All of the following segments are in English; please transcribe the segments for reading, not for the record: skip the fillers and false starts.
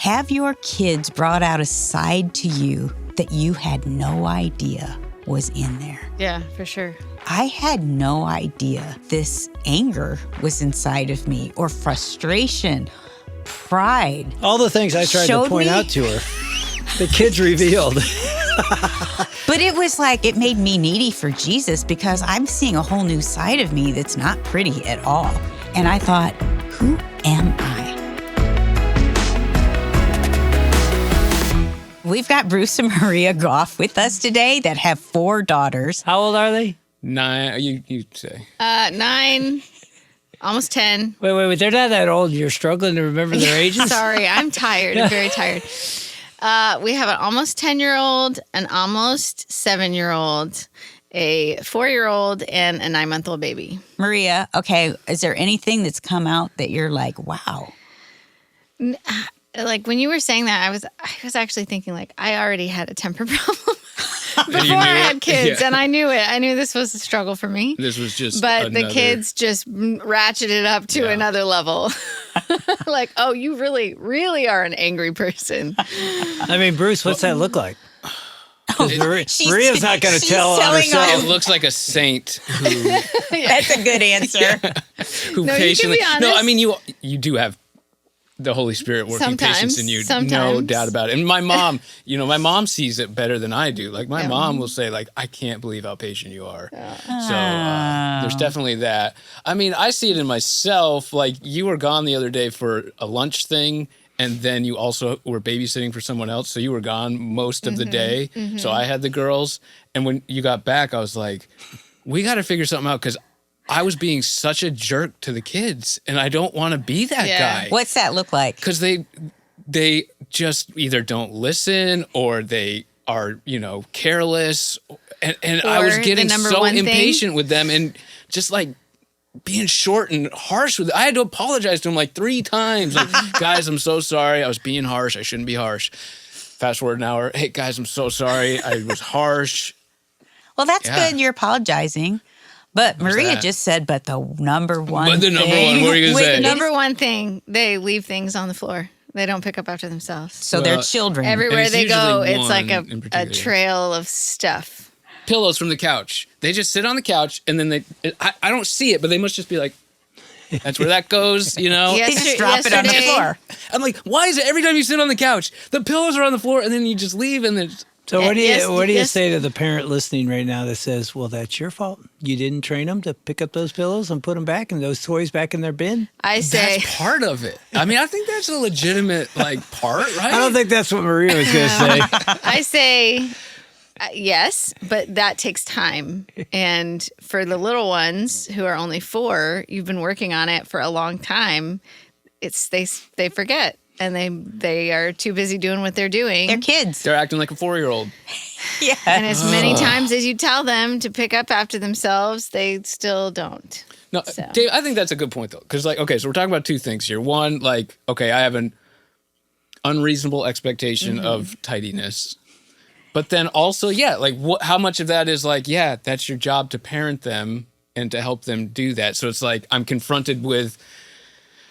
Have your kids brought out a side to you that you had no idea was in there? Yeah, for sure. I had no idea this anger was inside of me, or frustration, pride. All the things I tried to point out to her, the kids revealed. But it was like, it made me needy for Jesus, because I'm seeing a whole new side of me that's not pretty at all. And I thought, who am I? We've got Bruce and Maria Goff with us today that have 4 daughters. How old are they? 9, you say. 9, almost 10. Wait. They're not that old. You're struggling to remember their ages? Sorry, I'm tired. I'm very tired. We have an almost 10-year-old, an almost 7-year-old, a 4-year-old, and a 9-month-old baby. Maria, okay, is there anything that's come out that you're like, wow? Like when you were saying that, I was actually thinking like I already had a temper problem before I had kids, and I knew it. I knew this was a struggle for me. This was just But the kids just ratcheted up to another level. Like, oh, you really, really are an angry person. I mean, Bruce, what's that look like? Maria's not going to tell on herself. It looks like a saint who, That's a good answer. who No, patiently. you can be No, honest. I mean you do have the Holy Spirit working patience in you, no Sometimes. doubt about it. And my mom, my mom sees it better than I do. Like my mom will say, like, I can't believe how patient you are. So there's definitely that. I mean, I see it in myself. Like you were gone the other day for a lunch thing, and then you also were babysitting for someone else. So you were gone most of the day. So I had the girls. And when you got back, I was like, we got to figure something out, because I was being such a jerk to the kids, and I don't want to be that guy. What's that look like? Because they just either don't listen, or they are, careless. And I was Or getting the number so one impatient with them, and just like being short and harsh with. I had to apologize to them like 3 times. Like, guys, I'm so sorry. I was being harsh. I shouldn't be harsh. Fast forward an hour. Hey, guys, I'm so sorry. I was harsh. Well, that's good. You're apologizing. But Maria just said, but the number one But the number thing. one, what are you going to say? The number one thing, they leave things on the floor. They don't pick up after themselves. So they're children. Everywhere it's they go, usually it's like one in a particular. trail of stuff. Pillows from the couch. They just sit on the couch, and then I don't see it, but they must just be like, that's where that goes, They just drop it on the floor. I'm like, why is it every time you sit on the couch, the pillows are on the floor, and then you just leave, and then So what do you say to the parent listening right now that says, well, that's your fault. You didn't train them to pick up those pillows and put them back and those toys back in their bin? I say, that's part of it. I mean, I think that's a legitimate part, right? I don't think that's what Maria was going to say. I say, yes, but that takes time. And for the little ones who are only 4, you've been working on it for a long time. They forget. And they are too busy doing what they're doing. They're kids. They're acting like a 4-year-old. Yeah. And as many times as you tell them to pick up after themselves, they still don't. No, So. Dave, I think that's a good point, though. Because, so we're talking about 2 things here. One, I have an unreasonable expectation of tidiness. But then also, how much of that is that's your job to parent them and to help them do that. So it's like I'm confronted with,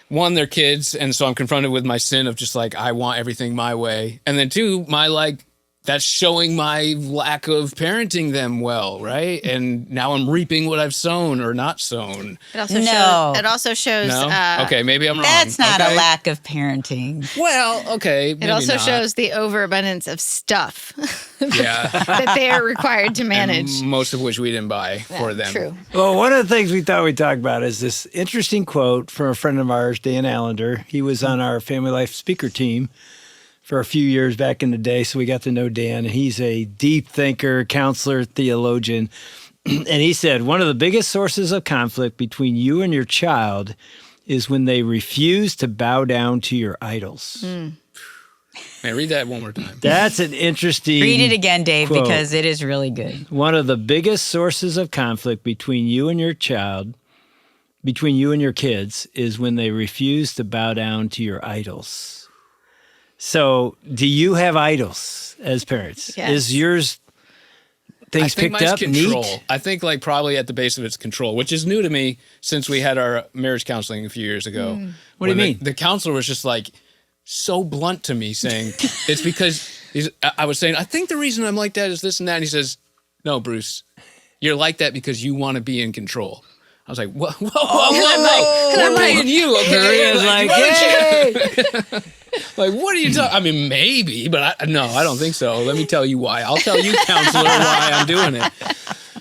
one, they're kids, and so I'm confronted with my sin of just I want everything my way. And then 2, my that's showing my lack of parenting them well, right? And now I'm reaping what I've sown or not sown. It also shows. No? Okay, maybe I'm wrong. That's not Okay. a lack of parenting. Well, okay. It also shows the overabundance of stuff Yeah. that they are required to manage. And most of which we didn't buy for them. True. Well, one of the things we thought we'd talk about is this interesting quote from a friend of ours, Dan Allender. He was on our Family Life speaker team for a few years back in the day, so we got to know Dan. He's a deep thinker, counselor, theologian. And he said, one of the biggest sources of conflict between you and your child is when they refuse to bow down to your idols. Man, read that one more time. That's an interesting Read it again, Dave, quote. because it is really good. One of the biggest sources of conflict between you and your child, between you and your kids, is when they refuse to bow down to your idols. So, do you have idols as parents? Yes. Is yours things picked up control. neat? I think probably at the base of it's control, which is new to me since we had our marriage counseling a few years ago. What do you mean? The counselor was just like, so blunt to me saying, it's because I was saying, I think the reason I'm like that is this and that. And he says, no, Bruce, you're like that because you want to be in control. I was like, whoa. And I'm like, you, okay? Maria's like, yay! Like, what are you talking? I mean, maybe, but I don't think so. Let me tell you why. I'll tell you, counselor, why I'm doing it.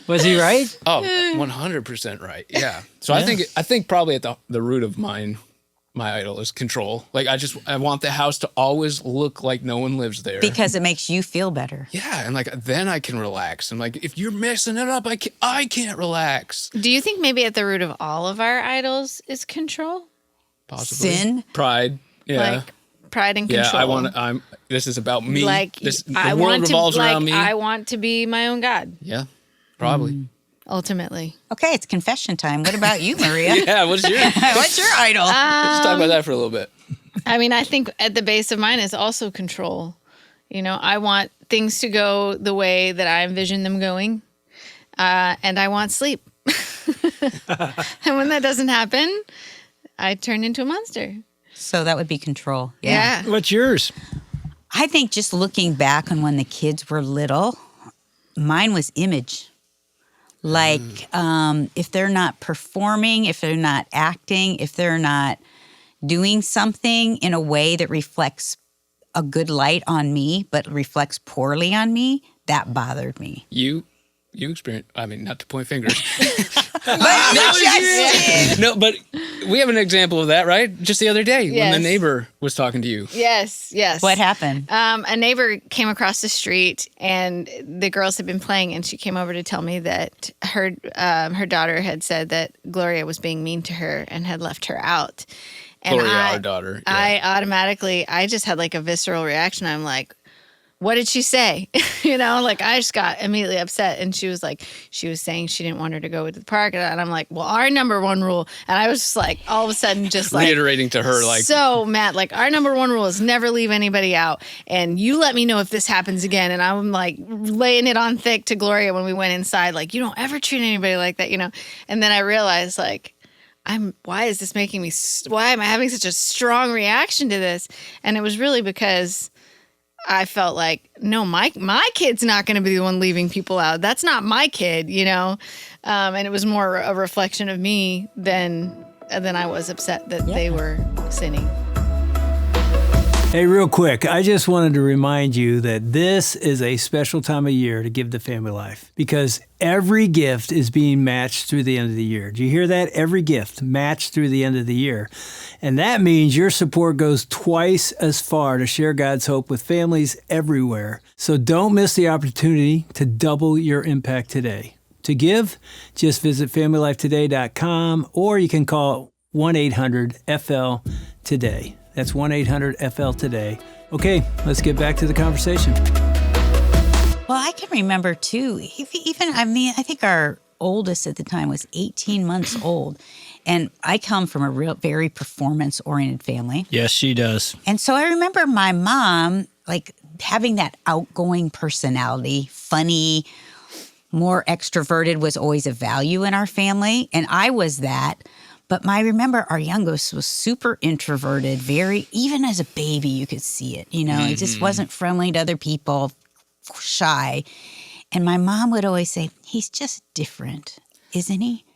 Was he right? Oh, 100% right. Yeah. So I think probably at the root of my idol is control. Like I want the house to always look like no one lives there. Because it makes you feel better. Yeah, and like then I can relax. And like if you're messing it up, I can't relax. Do you think maybe at the root of all of our idols is control? Possibly. Sin? Pride. Yeah. Like pride and control. Yeah, this is about me. Like the world revolves around me. I want to be my own God. Yeah. Probably. Ultimately. Okay, it's confession time. What about you, Maria? Yeah, what's your idol? Let's talk about that for a little bit. I mean, I think at the base of mine is also control. You know, I want things to go the way that I envision them going. And I want sleep. And when that doesn't happen, I turn into a monster. So that would be control. Yeah. What's yours? I think just looking back on when the kids were little, mine was image. Like, if they're not performing, if they're not acting, if they're not doing something in a way that reflects a good light on me, but reflects poorly on me, that bothered me. You experience, I mean, not to point fingers. No, but we have an example of that, right? Just the other day when the neighbor was talking to you. Yes. What happened? A neighbor came across the street and the girls had been playing, and she came over to tell me that her daughter had said that Gloria was being mean to her and had left her out. And Gloria, our daughter. Yeah. I just had like a visceral reaction. I'm like, what did she say? You know, like I just got immediately upset. And she was saying she didn't want her to go to the park. And I'm like, well, our number one rule. And I was just like, all of a sudden, just like reiterating to her, like, so mad. Like, our number one rule is never leave anybody out. And you let me know if this happens again. And I'm like laying it on thick to Gloria when we went inside, like, you don't ever treat anybody like that, you know? And then I realized, like, why is this making me, why am I having such a strong reaction to this? And it was really because I felt like, no, my kid's not going to be the one leaving people out. That's not my kid, you know? And it was more a reflection of me than I was upset that they were sinning. Hey, real quick, I just wanted to remind you that this is a special time of year to give to Family Life because every gift is being matched through the end of the year. Do you hear that? Every gift matched through the end of the year. And that means your support goes twice as far to share God's hope with families everywhere. So don't miss the opportunity to double your impact today. To give, just visit FamilyLifeToday.com or you can call 1-800-FL-TODAY. That's 1-800-FL-TODAY. Okay, let's get back to the conversation. Well, I can remember too, I think our oldest at the time was 18 months old. And I come from a very performance-oriented family. Yes, she does. And so I remember my mom, like, having that outgoing personality, funny, more extroverted was always a value in our family. And I was that. But I remember our youngest was super introverted, even as a baby, you could see it. You know, It just wasn't friendly to other people, shy. And my mom would always say, he's just different, isn't he?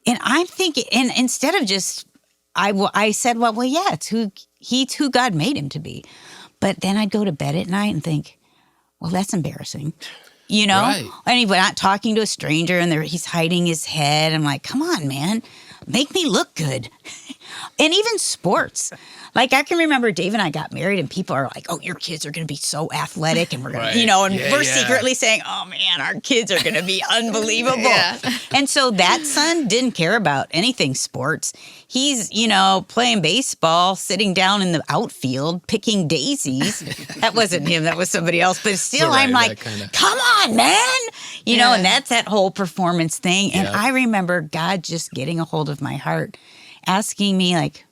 And I'm thinking, and instead of just, I said, well, yeah, he's who God made him to be. But then I'd go to bed at night and think, well, that's embarrassing. You know? Right. And he's not talking to a stranger and he's hiding his head. I'm like, come on, man. Make me look good. And even sports. Like, I can remember Dave and I got married and people are like, oh, your kids are going to be so athletic. And we're going to, we're secretly saying, oh, man, our kids are going to be unbelievable. Yeah. And so that son didn't care about anything sports. He's, playing baseball, sitting down in the outfield, picking daisies. That wasn't him. That was somebody else. But still, I'm like, come on, man. And that's that whole performance thing. And I remember God just getting a hold of my heart, asking me, like,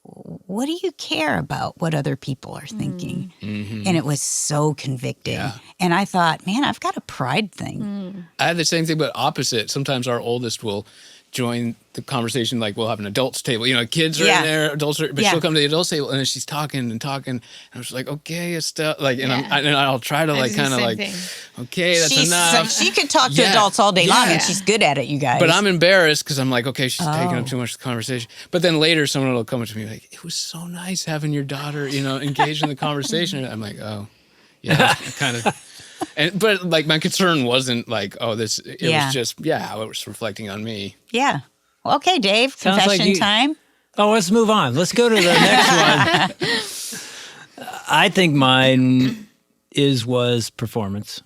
what do you care about what other people are thinking? Mm-hmm. And it was so convicting. Yeah. And I thought, man, I've got a pride thing. I had the same thing, but opposite. Sometimes our oldest will join the conversation. Like we'll have an adults table, kids are Yeah. in there, adults are, but Yeah. she'll come to the adults table and then she's talking and I'm just like, okay, Estelle, like, and I'll try to like do the kind of same like, thing. okay, that's enough. She could talk to Yeah. adults all day long, Yeah. and she's good at it, you guys. But I'm embarrassed because I'm like, okay, she's taking Oh. up too much of the conversation. But then later, someone will come up to me like, it was so nice having your daughter, engaged in the conversation. I'm like, oh, yeah, kind of. But like my concern wasn't like, oh, it Yeah. was just, how it was reflecting on me. Yeah. Well, okay, Dave. Sounds like Confession you- time. Oh, let's move on. Let's go to the next one. I think mine was performance.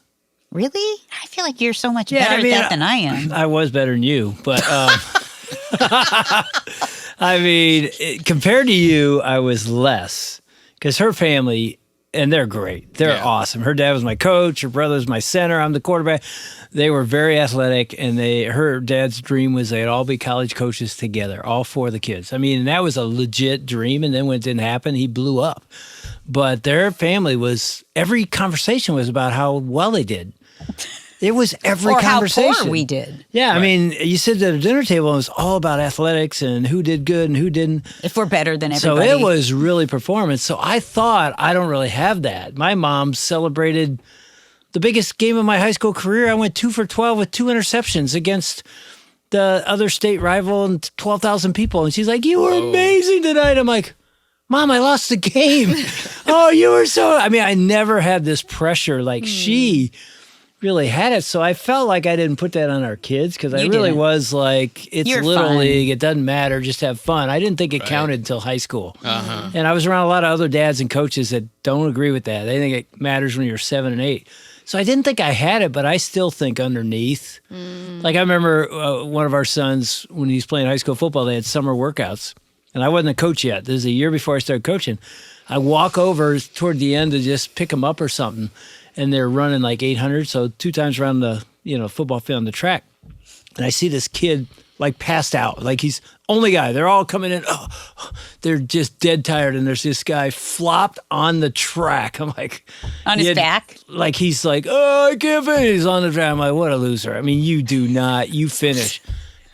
Really? I feel like you're so much better at that than I am. I was better than you, but compared to you, I was less because her family, and they're great. They're awesome. Her dad was my coach. Her brother was my center. I'm the quarterback. They were very athletic, and her dad's dream was they'd all be college coaches together, all four of the kids. I mean, that was a legit dream, and then when it didn't happen, he blew up. But their family every conversation was about how well they did. It was every Or conversation. how poor we did. Yeah, I mean, you sit at a dinner table and it was all about athletics and who did good and who didn't. If we're better than So everybody. it was really performance. So I thought I don't really have that. My mom celebrated the biggest game of my high school career. I went 2 for 12 with 2 interceptions against the other state rival and 12,000 people. And she's like, "You were amazing tonight." I'm like, "Mom, I lost the game." "Oh, you were so." I mean, I never had this pressure like she really had it. So I felt like I didn't put that on our kids because I You really didn't. was like, it's You're little fun. league. It doesn't matter. Just have fun. I didn't think it counted until high school. And I was around a lot of other dads and coaches that don't agree with that. They think it matters when you're 7 and 8. So I didn't think I had it, but I still think underneath. Like I remember one of our sons, when he was playing high school football, they had summer workouts. And I wasn't a coach yet. This is a year before I started coaching. I walk over toward the end to just pick them up or something. And they're running like 800, so 2 times around the football field on the track. And I see this kid like passed out, like he's only guy. They're all coming in. Oh, they're just dead tired, and there's this guy flopped on the track. I'm like, On his back? like he's like, "Oh, I can't finish." He's on the track. I'm like, what a loser. I mean, you finish.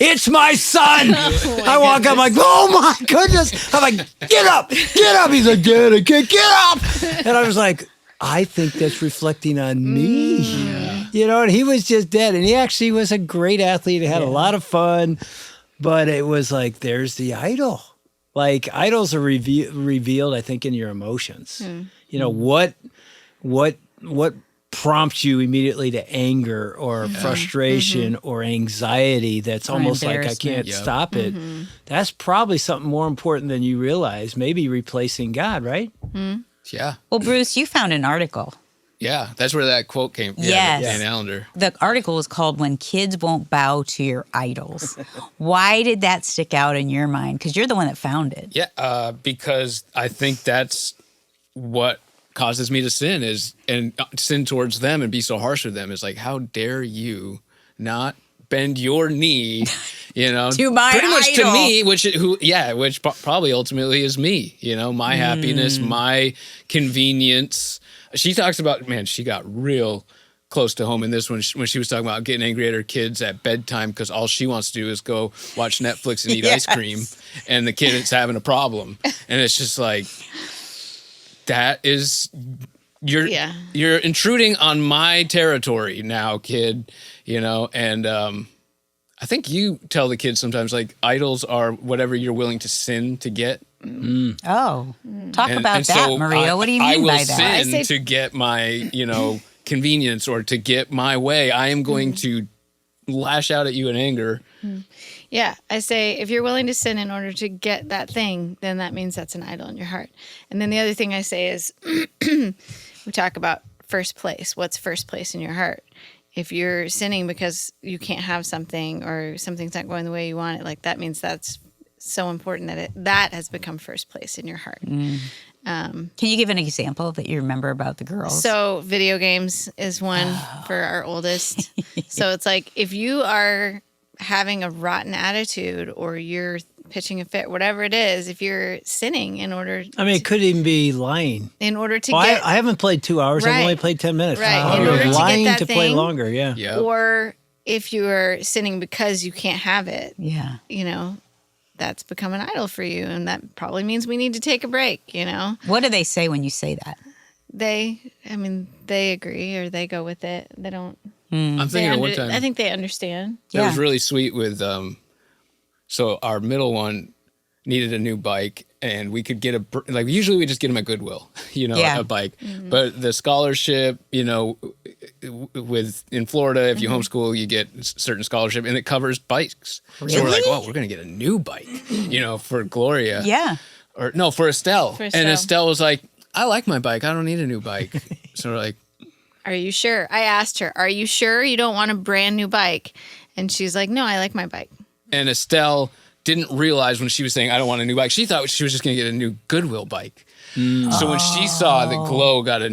It's my son. I walk up, I'm like, "Oh my goodness." I'm like, get up. He's like, "Dad, I can't get up." And I was like, I think that's reflecting on me. And he was just dead. And he actually was a great athlete. He had a lot of fun. But it was like, there's the idol. Like, idols are revealed, I think, in your emotions. What prompts you immediately to anger or frustration or anxiety that's almost like I can't stop it. That's probably something more important than you realize. Maybe replacing God, right? Yeah. Well, Bruce, you found an article. Yeah. That's where that quote came from. Yes. Dan Allender. The article was called "When Kids Won't Bow to Your Idols." Why did that stick out in your mind? Because you're the one that found it. Yeah. Because I think that's what causes me to sin and sin towards them and be so harsh with them is like, how dare you not bend your knee, To my pretty much idol. to me, which probably ultimately is me, my happiness, my convenience. She talks about, man, she got real close to home in this one when she was talking about getting angry at her kids at bedtime because all she wants to do is go watch Netflix and eat ice cream, and the kid is having a problem, and it's just like, that is you're intruding on my territory now, kid, and I think you tell the kids sometimes like idols are whatever you're willing to sin to get. Oh, talk about that, so Maria. What do you mean by that? I will sin to get my, convenience or to get my way. I am going to lash out at you in anger. Yeah, I say if you're willing to sin in order to get that thing, then that means that's an idol in your heart. And then the other thing I say is we talk about first place. What's first place in your heart? If you're sinning because you can't have something or something's not going the way you want it, like that means that's so important that has become first place in your heart. Can you give an example that you remember about the girls? So video games is one for our oldest. So it's like if you are having a rotten attitude or you're pitching a fit, whatever it is, if you're sinning in order it could even be lying. in order to Well, get I haven't played 2 hours. I've Right. only played 10 minutes. Right. Oh, In you're order to get lying that to play thing, longer, yeah. Yeah. or if you are sinning because you can't have it, Yeah. you know, that's become an idol for you. And that probably means we need to take a break, you know? What do they say when you say that? They agree or they go with it. They don't. I'm thinking of one time. I think they understand. It was really sweet with, so our middle one needed a new bike, and we could get usually we just get him at Goodwill, you know, a bike. Mm-hmm. But the scholarship, you know, in Florida, if you homeschool, you get certain scholarship, and it covers bikes. Really? So we're like, well, we're going to get a new bike, you know, for Gloria. Yeah. Or no, for Estelle. For Estelle. And Estelle was like, I like my bike. I don't need a new bike. So we're like, are you sure? I asked her, are you sure you don't want a brand new bike? And she's like, no, I like my bike. and Estelle didn't realize when she was saying, I don't want a new bike, she thought she was just going to get a new Goodwill bike. So when she saw that Glow got a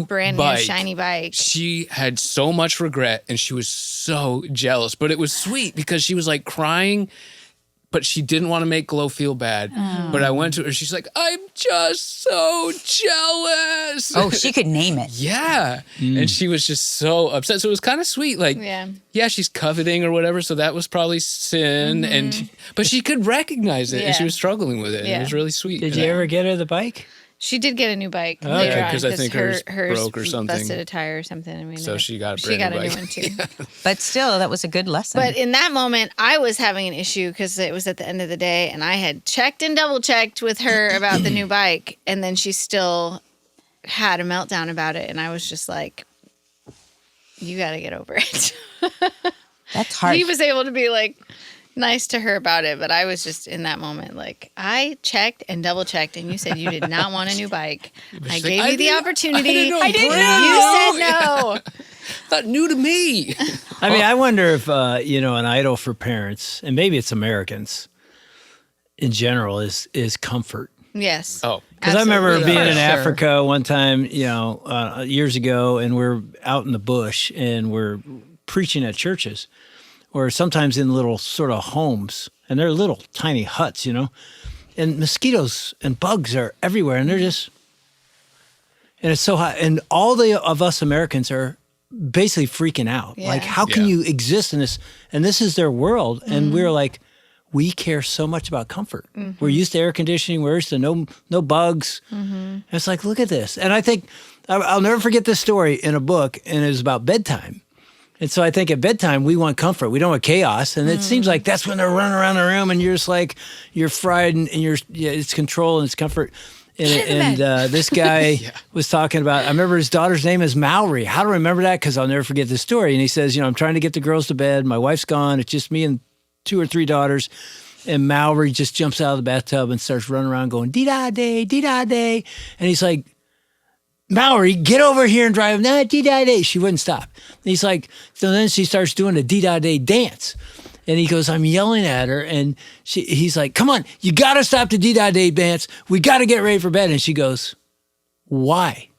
brand bike, new shiny bike, she had so much regret and she was so jealous. But it was sweet because she was like crying, but she didn't want to make Glow feel bad. But I went to her, she's like, I'm just so jealous. Oh, she could name it. Yeah. And she was just so upset. So it was kind of sweet. Like, yeah, she's coveting or whatever. So that was probably sin. But she could recognize it and she was struggling with it. Yeah. It was really sweet. Did you ever get her the bike? She did get a new bike. Okay, because I think hers broke or something. Busted a tire or something. I mean, so she got a new one too. But still, that was a good lesson. But in that moment, I was having an issue because it was at the end of the day, and I had checked and double checked with her about the new bike, and then she still had a meltdown about it, and I was just like, "You got to get over it." That's hard. He was able to be like nice to her about it, but I was just in that moment like, I checked and double checked, and you said you did not want a new bike. I gave you the opportunity. I didn't know. You said no. Not new to me. I mean, I wonder if an idol for parents, and maybe it's Americans in general, is comfort. Yes. Oh, because I remember being in Africa one time, years ago, and we're out in the bush and we're preaching at churches, or sometimes in little sort of homes, and they're little tiny huts, and mosquitoes and bugs are everywhere, and and it's so hot, and all of us Americans are basically freaking out. Yeah. Like, how can you exist in this? And this is their world, and we're like, we care so much about comfort. We're used to air conditioning. We're used to no bugs. And it's like, look at this. And I think I'll never forget this story in a book, and it was about bedtime. And so I think at bedtime, we want comfort. We don't want chaos. And it seems like that's when they're running around the room and you're just like, you're fried and it's control and it's comfort. And this guy was talking about, I remember his daughter's name is Mallory. How do I remember that? Because I'll never forget this story. And he says, I'm trying to get the girls to bed. My wife's gone. It's just me and 2 or 3 daughters. And Mallory just jumps out of the bathtub and starts running around going, dee-da-day, dee-da-day. And he's like, Mallory, get over here and drive. Nah, dee-da-day. She wouldn't stop. And he's like, so then she starts doing a dee-da-day dance. And he goes, I'm yelling at her. And he's like, come on, you got to stop the dee-da-day dance. We got to get ready for bed. And she goes, why?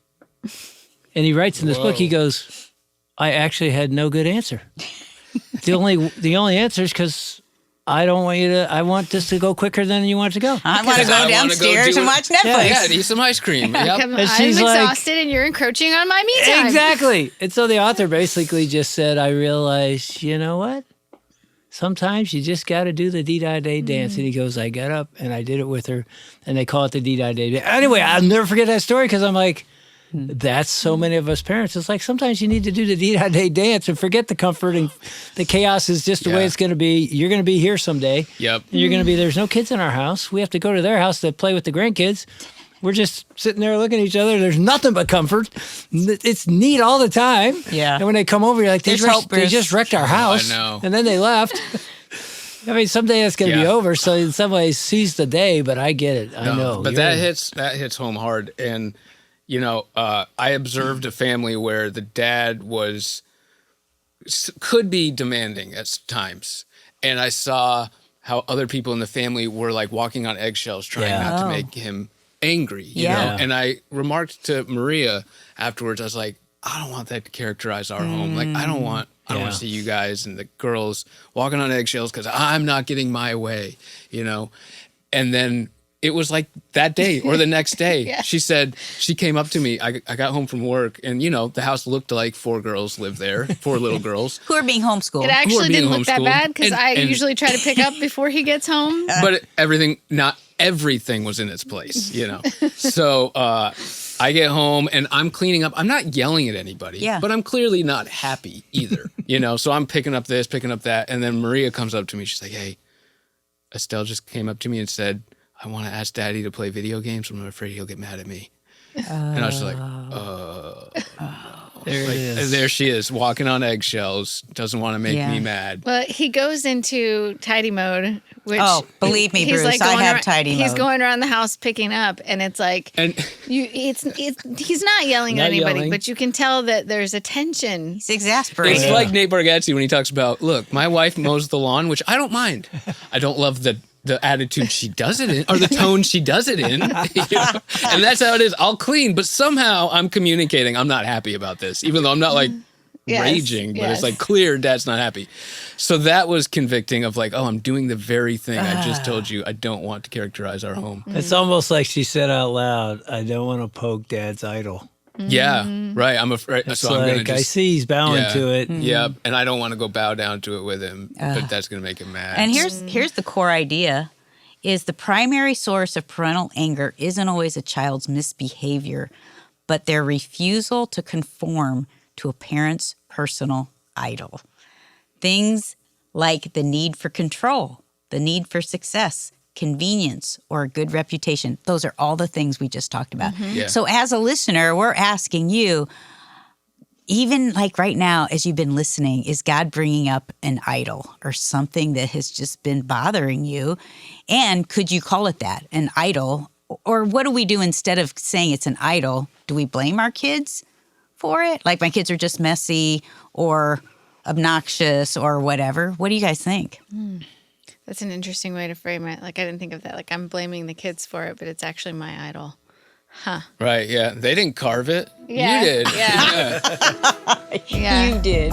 And he writes in this book, he goes, I actually had no good answer. The only answer is because I don't want you to. I want this to go quicker than you want it to go. I want to go downstairs and watch Netflix. Yeah, and eat some ice cream. Yep. I'm exhausted, and you're encroaching on my me time. Exactly. And so the author basically just said, I realized, you know what? Sometimes you just got to do the dee-da-day dance. And he goes, I got up and I did it with her, and they call it the dee-da-day dance. Anyway, I'll never forget that story because I'm like, that's so many of us parents. It's like sometimes you need to do the dee-da-day dance and forget the comfort and the chaos is just the way it's going to be. You're going to be here someday. Yep. You're going to be, there's no kids in our house. We have to go to their house to play with the grandkids. We're just sitting there looking at each other. There's nothing but comfort. It's neat all the time. Yeah. And when they come over, you're like, they just wrecked our house. I know. And then they left. I mean, someday that's going to be over. So in some ways, seize the day, but I get it. I know. But that hits home hard. And I observed a family where the dad could be demanding at times. And I saw how other people in the family were like walking on eggshells trying not to make him angry, you know? And I remarked to Maria afterwards, I was like, I don't want that to characterize our home. Like, I don't want to see you guys and the girls walking on eggshells because I'm not getting my way, And then it was like that day or the next day. Yeah. She said, she came up to me. I got home from work and, the house looked like 4 girls lived there, 4 little girls. Who are being homeschooled. It actually being didn't look that homeschooled. bad because I And- usually try to pick up before he gets home. But not everything was in its place, So I get home and I'm cleaning up. I'm not yelling at anybody, but I'm clearly not happy either, So I'm picking up this, picking up that. And then Maria comes up to me. She's like, hey, Estelle just came up to me and said, I want to ask Daddy to play video games. I'm afraid he'll get mad at me. And I was just like, There it is. there she is, walking on eggshells, doesn't want to make me mad. Well, he goes into tidy mode, which believe me, he's Bruce, I going have around- tidy mode. He's going around the house picking up, and it's like And he's not yelling at Not anybody, yelling. but you can tell that there's a tension. He's exasperated. it's like Nate Bargatze when he talks about, look, my wife mows the lawn, which I don't mind. I don't love the attitude she does it in, or the tone she does it in. And that's how it is. I'll clean, but somehow I'm communicating I'm not happy about this, even though I'm not like raging, but it's like clear Dad's not happy. So that was convicting of like, oh, I'm doing the very thing I just told you I don't want to characterize our home. It's almost like she said out loud, I don't want to poke Dad's idol. Yeah, right. I'm afraid. It's So I'm going like, to I just... see he's bowing Yeah. to it. Yeah, and I don't want to go bow down to it with him, but that's going to make him mad. And here's the core idea is the primary source of parental anger isn't always a child's misbehavior, but their refusal to conform to a parent's personal idol. Things like the need for control, the need for success, convenience, or a good reputation. Those are all the things we just talked about. Yeah. So as a listener, we're asking you, even like right now, as you've been listening, is God bringing up an idol or something that has just been bothering you? And could you call it that, an idol? Or what do we do instead of saying it's an idol? Do we blame our kids for it? Like my kids are just messy or obnoxious or whatever. What do you guys think? That's an interesting way to frame it. Like I didn't think of that. Like I'm blaming the kids for it, but it's actually my idol. Right, yeah. They didn't carve it. Yeah, You did. yeah. Yeah. You did.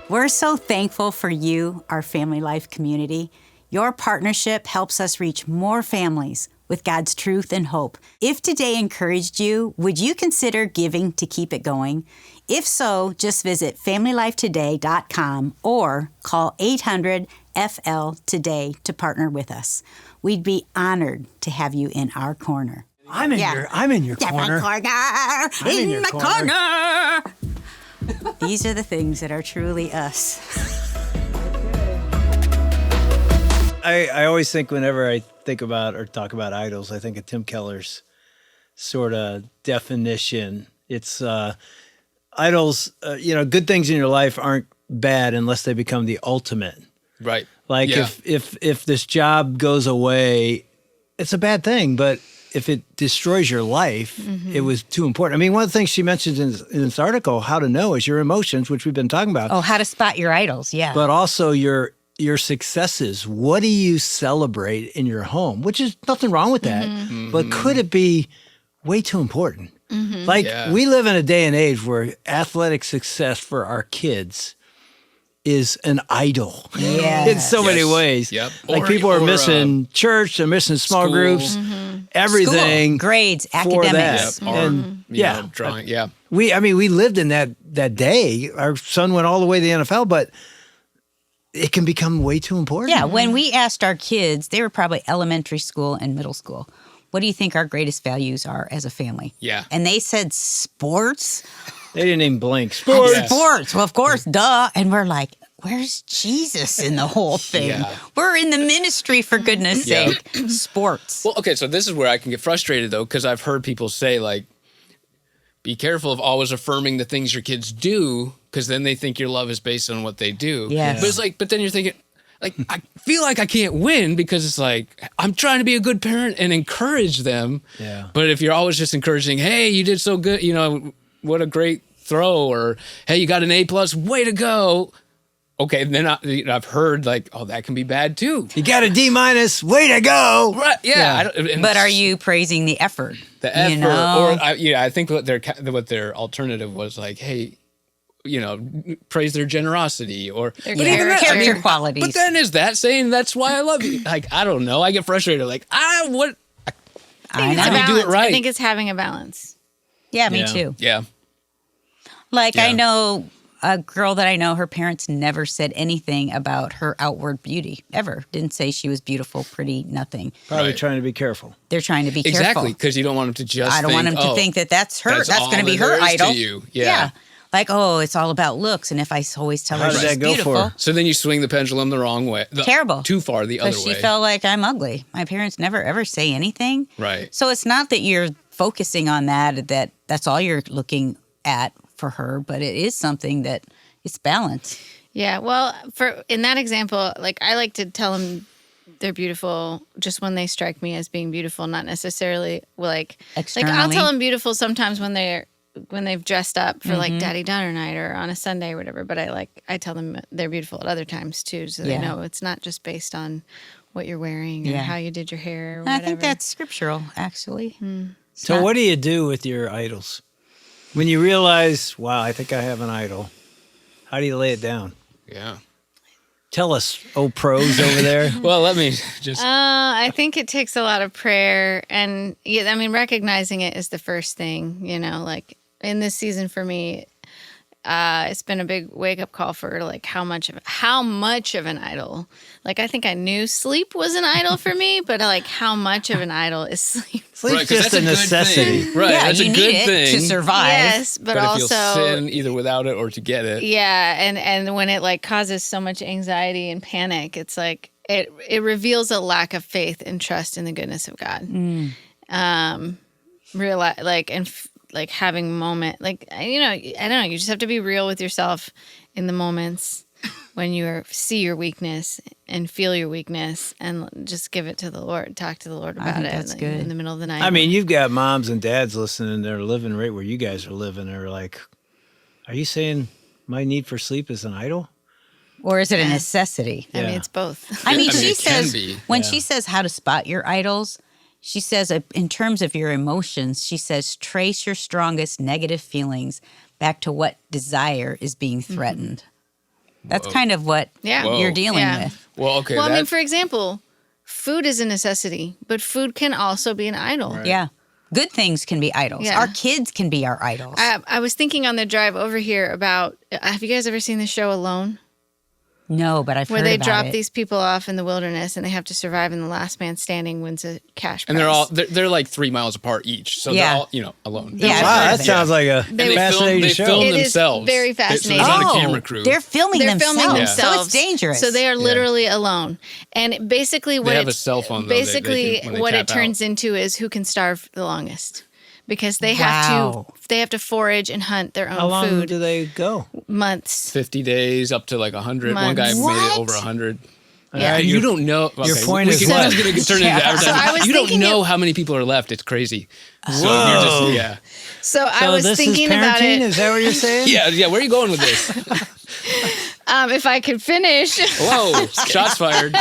We're so thankful for you, our Family Life community. Your partnership helps us reach more families with God's truth and hope. If today encouraged you, would you consider giving to keep it going? If so, just visit FamilyLifeToday.com or call 800-FL-TODAY to partner with us. We'd be honored to have you in our corner. I'm in your corner. in your corner. These are the things that are truly us. I always think whenever I think about or talk about idols, I think of Tim Keller's sort of definition. It's idols, good things in your life aren't bad unless they become the ultimate. Right. Like Yeah. if this job goes away, it's a bad thing, but if it destroys your life, it was too important. I mean, one of the things she mentions in this article, how to know, is your emotions, which we've been talking about. Oh, how to spot your idols, yeah. But also your successes. What do you celebrate in your home? Which is nothing wrong with that. But could it be way too important? Like we live in a day and age where athletic success for our kids is an idol in so many ways. Yep. Like Or- people are or, missing church, they're missing small school. groups, everything. School, grades, for academics. that. Art, And drawing. Yeah. we lived in that day. Our son went all the way to the NFL, but it can become way too important. Yeah, when we asked our kids, they were probably elementary school and middle school, what do you think our greatest values are as a family? Yeah. And they said sports. They didn't even blink. Sports. Yes. Sports. Well, of course, duh. And we're like, where's Jesus in the whole thing? Yeah. We're in the ministry, for goodness Yeah. sake. Sports. Well, okay, so this is where I can get frustrated though, because I've heard people say like, be careful of always affirming the things your kids do, because then they think your love is based on what they do. Yes. But it's like, but then you're thinking, like, I feel like I can't win because it's like, I'm trying to be a good parent and encourage them. Yeah. But if you're always just encouraging, hey, you did so good, what a great throw, or hey, you got an A+, way to go. Okay, then I've heard like, oh, that can be bad too. You got a D-, way to go. Right? Yeah. But are you praising the effort? The effort, You know? I think what their alternative was like, hey, praise their generosity or Their but even that- character qualities. But then is that saying that's why I love you? Like, I don't know. I get frustrated. Like, what? I It's a How do you do it balance. right? I think it's having a balance. Yeah, me Yeah. too. Yeah. Like Yeah. I know a girl that I know, her parents never said anything about her outward beauty ever. Didn't say she was beautiful, pretty, nothing. Probably Right. trying to be careful. They're trying to be Exactly. careful. Because you don't want them to just I don't want them to oh, think that that's her. That's all going to be that her there is to idol. you. Yeah. Like, oh, it's all about looks. And if I always tell How her did she's that go for beautiful, her? So then you swing the pendulum the wrong way. Terrible. Too far the other because she way. felt like I'm ugly. My parents never ever say anything. Right. So it's not that you're focusing on that's all you're looking at for her, but it is something that it's balance. Yeah. Well, in that example, like I like to tell them they're beautiful just when they strike me as being beautiful, not necessarily like I'll Externally. tell them beautiful sometimes when they've dressed up for like daddy daughter night or on a Sunday or whatever. But I tell them they're beautiful at other times too, so they Yeah. know it's not just based on what you're wearing or Yeah. how you did your hair. Or And whatever. I think that's scriptural, actually. It's So not- what do you do with your idols? When you realize, wow, I think I have an idol, how do you lay it down? Yeah. Tell us, oh pros over there. Well, let me just. I think it takes a lot of prayer, and yeah, I mean, recognizing it is the first thing. Like in this season for me, it's been a big wake up call for like how much of an idol. Like I think I knew sleep was an idol for me, but like how much of an idol is sleep? Sleep's Right, 'cause just that's a good necessity. thing. Right. yeah, That's you a need good it thing. to survive. Yes, but But if also you'll sin either without it or to get it. yeah, and when it like causes so much anxiety and panic, it's like it reveals a lack of faith and trust in the goodness of God. Realize like having moment like I don't know, you just have to be real with yourself in the moments when you see your weakness and feel your weakness and just give it to the Lord. Talk to the Lord about think it that's like, good. in the middle of the night. I mean, you've got moms and dads listening. They're living right where you guys are living. They're like, are you saying my need for sleep is an idol? Or is it a necessity? I mean, Yeah. it's both. I mean, I mean, she it can says, be. when she says how to spot your idols, she says, in terms of your emotions, she says, trace your strongest negative feelings back to what desire is being threatened. That's kind of what Yeah. Whoa. you're dealing Yeah. with. Well, okay. Well, I mean, that- for example, food is a necessity, but food can also be an idol. Yeah. Good things can be idols. Yeah. Our kids can be our idols. I was thinking on the drive over here about, have you guys ever seen the show Alone? no, but I've Where heard they about drop it. these people off in the wilderness and they have to survive, and the last man standing wins a cash prize. and they're like 3 miles apart each. So Yeah. they're all, alone. Yeah, I've Wow, heard that of it. sounds like a They fascinating they show. film It is themselves. very So there's fascinating. not a camera crew. They're filming They're themselves. filming So themselves. it's dangerous. So they are literally alone. And basically what have a it's- cell phone, though. They Basically can- when they what it tap turns into is who can starve the longest. Because they Wow. have to forage and hunt their How own long food. do they go? Months. 50 days up to like 100. One guy Months. made it What? over 100. Yeah. right, You your- don't know. your okay, point is this what? is going to turn into advertising. So I was you don't thinking know it- how many people are left. It's crazy. So you're Whoa. just, yeah. So I So was this thinking is parenting? about it. Is that what you're saying? Yeah. Where are you going with this? If I could finish. Whoa. Shots fired.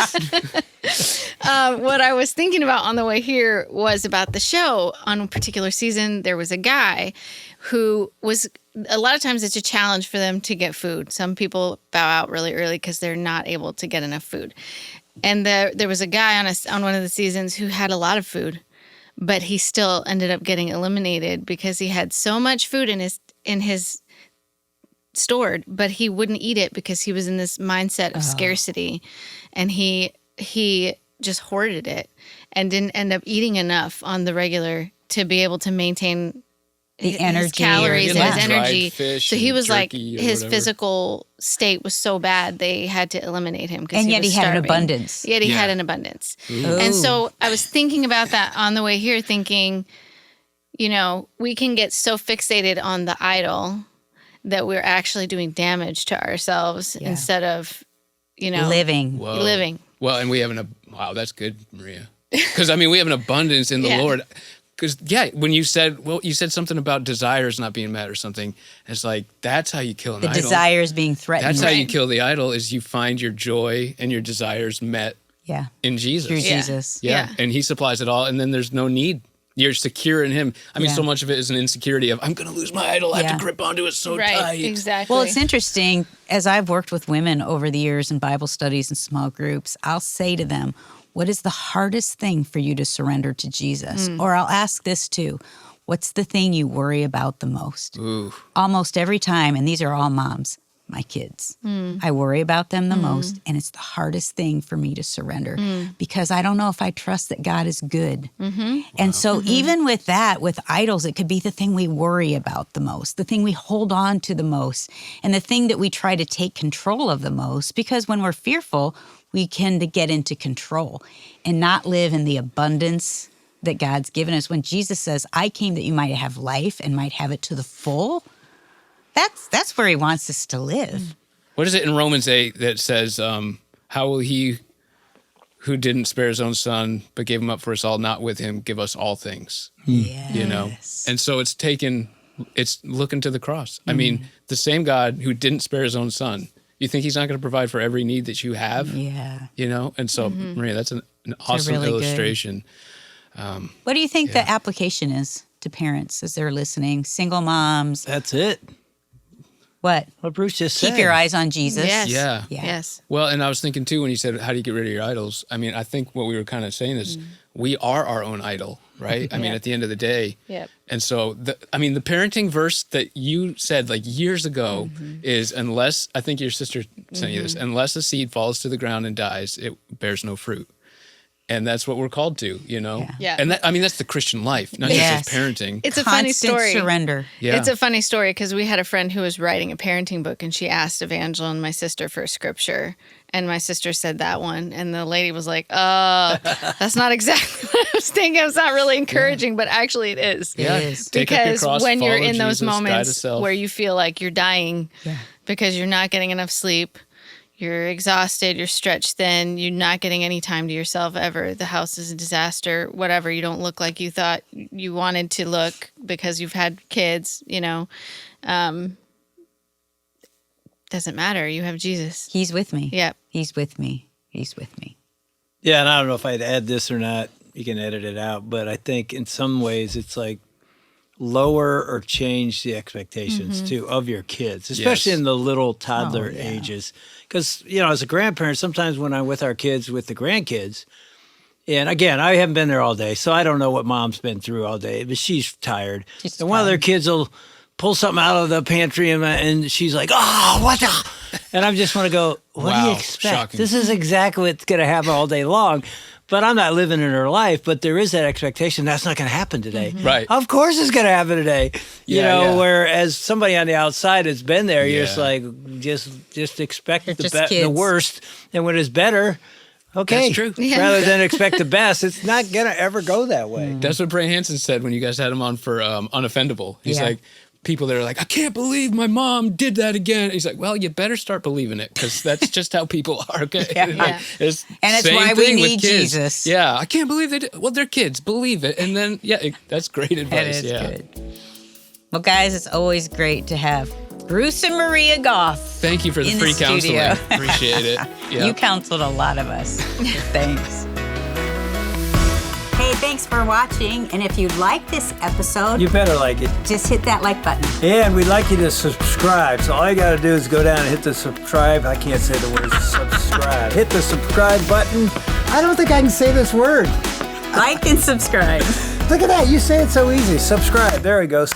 What I was thinking about on the way here was about the show. On a particular season, there was a guy who was, a lot of times it's a challenge for them to get food. Some people bow out really early because they're not able to get enough food. And there was a guy on one of the seasons who had a lot of food, but he still ended up getting eliminated because he had so much food in his stored, but he wouldn't eat it because he was in this mindset of scarcity, and he just hoarded it and didn't end up eating enough on the regular to be able to maintain The his energy or- calories and yeah. his energy. Dried fish So he and was like, turkey or his whatever. physical state was so bad they had to eliminate him. And yet was he had an starving. abundance. Yet he Yeah. had an abundance. Ooh. And so I was thinking about that on the way here, thinking, we can get so fixated on the idol that we're actually doing damage to ourselves Yeah. instead of, living. Whoa. living. Well, and we have wow, that's good, Maria. Because, we have an abundance in the Yeah. Lord. Because, when you said something about desires not being met or something. It's like, that's how you kill an The idol. desires being threatened. That's how you Right. kill the idol, is you find your joy and your desires met Yeah. in Jesus. Through Yeah. Jesus. Yeah. Yeah. And he supplies it all. And then there's no need You're secure in him. I mean, Yeah. so much of it is an insecurity of, I'm going to lose my idol. I have to grip onto it so Right, tight. exactly. Well, it's interesting. As I've worked with women over the years in Bible studies and small groups, I'll say to them, what is the hardest thing for you to surrender to Jesus? Or I'll ask this too. What's the thing you worry about the most? Ooh. Almost every time, and these are all moms, my kids. I worry about them the most, and it's the hardest thing for me to surrender because I don't know if I trust that God is good. And so even with that, with idols, it could be the thing we worry about the most, the thing we hold on to the most, and the thing that we try to take control of the most, because when we're fearful, we tend to get into control and not live in the abundance that God's given us. When Jesus says, I came that you might have life and might have it to the full, that's where he wants us to live. What is it in Romans 8 that says, how will he who didn't spare his own son but gave him up for us all, not with him give us all things? Yes. You know? And so it's looking to the cross. I mean, the same God who didn't spare his own son, you think he's not going to provide for every need that you have? Yeah. You know? And so, Maria, that's an awesome really good. illustration. What do you think the application is to parents as they're listening? Single moms. That's it. What? What Bruce just said. Keep your eyes on Jesus. Yes. Yeah. Yes. Well, and I was thinking too, when you said, how do you get rid of your idols? I mean, I think what we were kind of saying is we are our own idol, right? I mean, at the end of the day. Yep. And so, the parenting verse that you said like years ago is, unless, I think your sister sent you this, unless a seed falls to the ground and dies, it bears no fruit. And that's what we're called to, you know? Yeah. And that's the Christian life, not Yes. just as parenting. It's a funny Constant story. surrender. Yeah. It's a funny story because we had a friend who was writing a parenting book and she asked Evangela and my sister for a scripture. And my sister said that one. And the lady was like, that's not exactly what I was thinking. It's not really encouraging, but actually it is. It is. Take up your Because cross, when you're follow in those Jesus, die to moments self. where you feel like you're dying because you're not getting enough sleep, you're exhausted, you're stretched thin, you're not getting any time to yourself ever. The house is a disaster, whatever. You don't look like you thought you wanted to look because you've had kids, you know. Doesn't matter. You have Jesus. He's with me. Yep. He's with me. He's with me. Yeah, and I don't know if I'd add this or not. You can edit it out. But I think in some ways it's like lower or change the expectations too of your kids, especially in the little toddler ages. Because, you know, as a grandparent, sometimes when I'm with our kids, with the grandkids, and again, I haven't been there all day, so I don't know what mom's been through all day, but she's tired. She's and one of their kids will pull something out of the pantry and she's like, oh, what the? And I just want to go, what do you Wow, expect? shocking. This is exactly what's going to happen all day long. But I'm not living in her life, but there is that expectation that's not going to happen today. Right. Of course it's going to happen today. You Yeah, know, yeah. whereas somebody on the outside has been there, you're just Yeah. like, just expect They're just the kids. worst. And when it's better, okay. That's true. Yeah. Rather than expect the best, it's not going to ever go that way. That's what Bray Hansen said when you guys had him on for Unoffendable. He's Yeah. like, people that are like, I can't believe my mom did that again. He's like, well, you better start believing it because that's just how people are. Okay. Yeah. It's And it's same why we thing with need kids. Jesus. Yeah. I can't believe they did. Well, they're kids. Believe it. And then, that's great That advice. is Yeah. good. Well, guys, it's always great to have Bruce and Maria Goff. Thank you for the In the free studio. counseling. Appreciate it. Yeah. You counseled a lot of us. Thanks. Hey, thanks for watching. And if you like this episode, You better like it. just hit that like button. And we'd like you to subscribe. So all you got to do is go down and hit the subscribe. I can't say the word subscribe. Hit the subscribe button. I don't think I can say this word. Like and subscribe. Look at that. You say it so easy. Subscribe. There it goes.